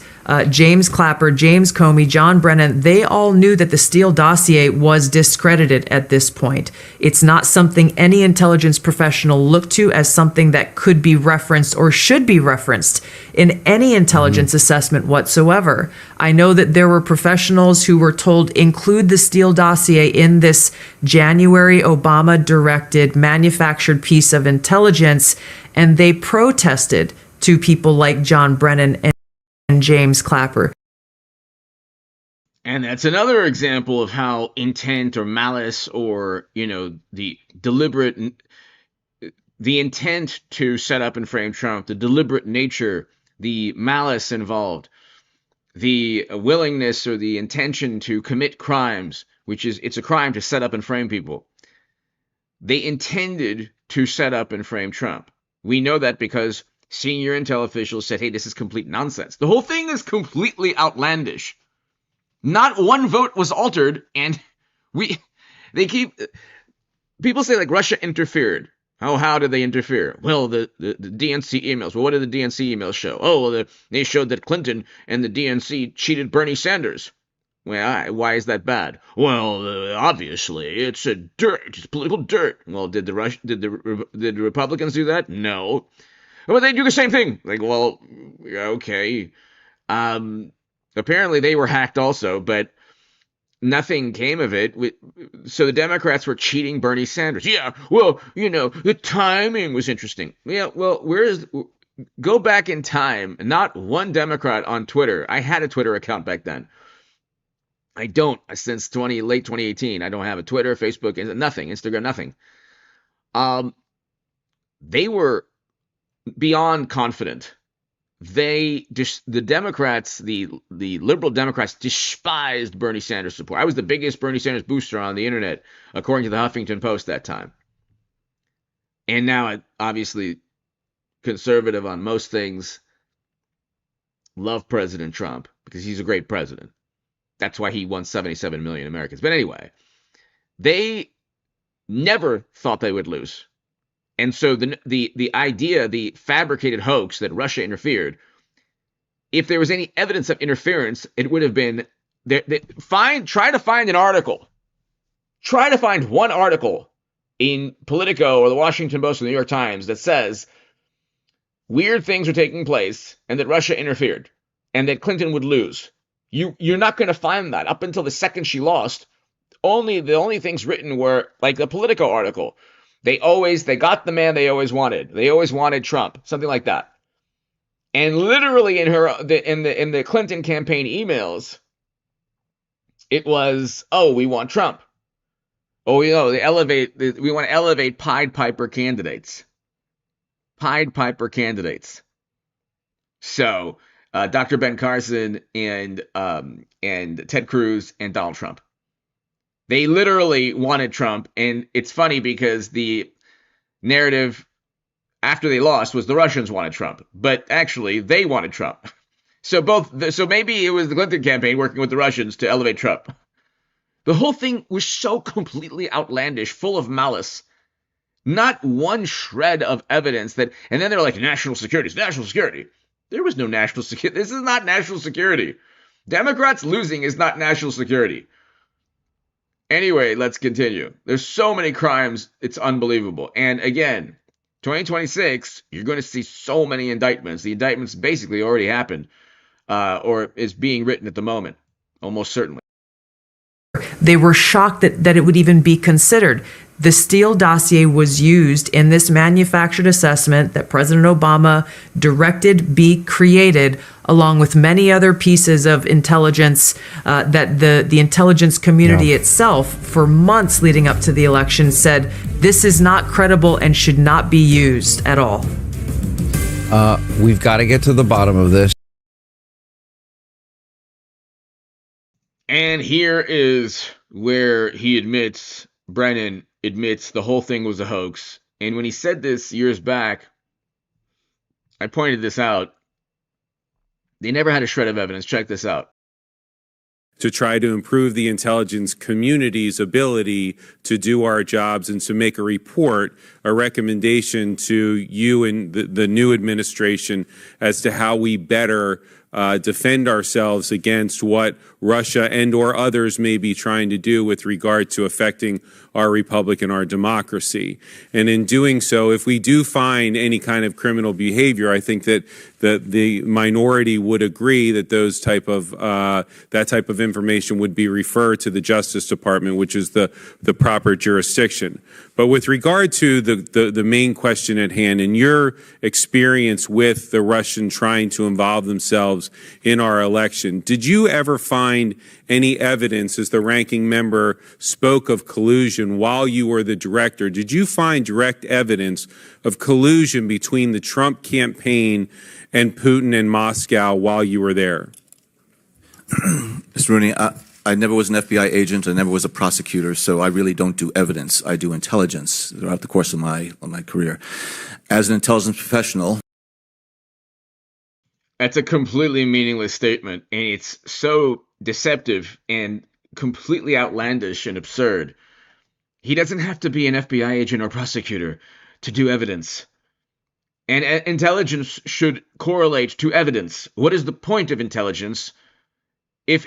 James Clapper, James Comey, John Brennan, they all knew that the Steele dossier was discredited at this point. It's not something any intelligence professional looked to as something that could be referenced or should be referenced in any intelligence assessment whatsoever. I know that there were professionals who were told include the Steele dossier in this January Obama-directed manufactured piece of intelligence, and they protested to people like John Brennan and James Clapper. And that's another example of how intent or malice or, the intent to set up and frame Trump, the deliberate nature, the malice involved, the willingness or the intention to commit crimes, it's a crime to set up and frame people. They intended to set up and frame Trump. We know that because senior intel officials said, hey, this is complete nonsense. The whole thing is completely outlandish. Not one vote was altered, and people say like Russia interfered. Oh, how did they interfere? Well, the DNC emails. Well, what did the DNC emails show? Oh, well, they showed that Clinton and the DNC cheated Bernie Sanders. Well, why is that bad? Well, obviously, it's political dirt. Well, did the Republicans do that? No. Well, they do the same thing. Like, well, okay. Apparently they were hacked also, but nothing came of it. So the Democrats were cheating Bernie Sanders. Yeah, well, the timing was interesting. Yeah, well, go back in time. Not one Democrat on Twitter. I had a Twitter account back then. I don't since late 2018. I don't have a Twitter, Facebook, nothing, Instagram, nothing. They were beyond confident. The Democrats, the liberal Democrats, despised Bernie Sanders support. I was the biggest Bernie Sanders booster on the internet, according to the Huffington Post that time. And now, obviously, conservative on most things, love President Trump because he's a great president. That's why he won 77 million Americans. But anyway, they never thought they would lose. And so the idea, the fabricated hoax that Russia interfered, if there was any evidence of interference, it would have been try to find an article. Try to find one article in Politico or the Washington Post or the New York Times that says weird things are taking place and that Russia interfered and that Clinton would lose. You're not going to find that. Up until the second she lost, the only things written were like the Politico article. They got the man they always wanted. They always wanted Trump, something like that. And literally in the Clinton campaign emails, it was, oh, we want Trump. Oh, we want to elevate Pied Piper candidates. Pied Piper candidates. So, Dr. Ben Carson and Ted Cruz and Donald Trump. They literally wanted Trump, and it's funny because the narrative after they lost was the Russians wanted Trump, but actually they wanted Trump. So maybe it was the Clinton campaign working with the Russians to elevate Trump. The whole thing was so completely outlandish, full of malice. Not one shred of evidence and then they're like, national security. There was no national security. This is not national security. Democrats losing is not national security. Anyway, let's continue. There's so many crimes, it's unbelievable. And again, 2026, you're going to see so many indictments. The indictments basically already happened, or is being written at the moment, almost certainly. They were shocked that it would even be considered. The Steele dossier was used in this manufactured assessment that President Obama directed be created, along with many other pieces of intelligence that the intelligence community itself, for months leading up to the election, said this is not credible and should not be used at all. We've got to get to the bottom of this. And here is where Brennan admits the whole thing was a hoax. And when he said this years back, I pointed this out. They never had a shred of evidence. Check this out. To try to improve the intelligence community's ability to do our jobs and to make a recommendation to you and the new administration as to how we better defend ourselves against what Russia and or others may be trying to do with regard to affecting our republic and our democracy. And in doing so, if we do find any kind of criminal behavior, I think that the minority would agree that that type of information would be referred to the Justice Department, which is the proper jurisdiction. But with regard to the main question at hand, in your experience with the Russian trying to involve themselves in our election, did you ever find any evidence, as the ranking member spoke of collusion while you were the director, did you find direct evidence of collusion between the Trump campaign and Putin and Moscow while you were there? Mr. Rooney, I never was an FBI agent. I never was a prosecutor, so I really don't do evidence. I do intelligence throughout the course of my career. As an intelligence professional, that's a completely meaningless statement, and it's so deceptive and completely outlandish and absurd. He doesn't have to be an FBI agent or prosecutor to do evidence. And intelligence should correlate to evidence. What is the point of intelligence? If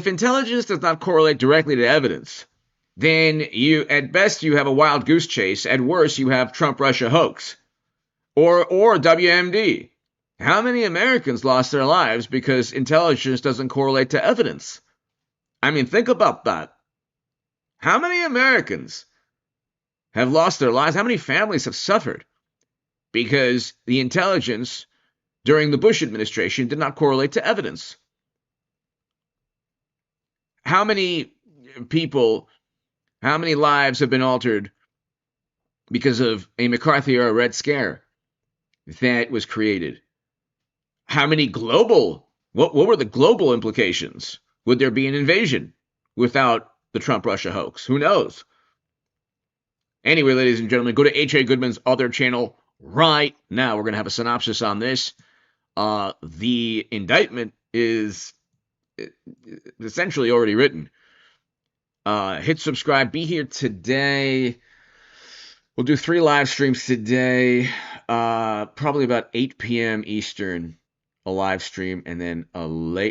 intelligence does not correlate directly to evidence, then at best you have a wild goose chase. At worst, you have Trump-Russia hoax or WMD. How many Americans lost their lives because intelligence doesn't correlate to evidence? I mean, think about that. How many Americans have lost their lives? How many families have suffered because the intelligence during the Bush administration did not correlate to evidence? How many lives have been altered because of a McCarthy or a Red Scare that was created? How many what were the global implications? Would there be an invasion without the Trump-Russia hoax? Who knows? Anyway, ladies and gentlemen, go to H.A. Goodman's other channel right now. We're going to have a synopsis on this. The indictment is essentially already written. Hit subscribe. Be here today. We'll do 3 live streams today, probably about 8 p.m. Eastern, a live stream, and then a late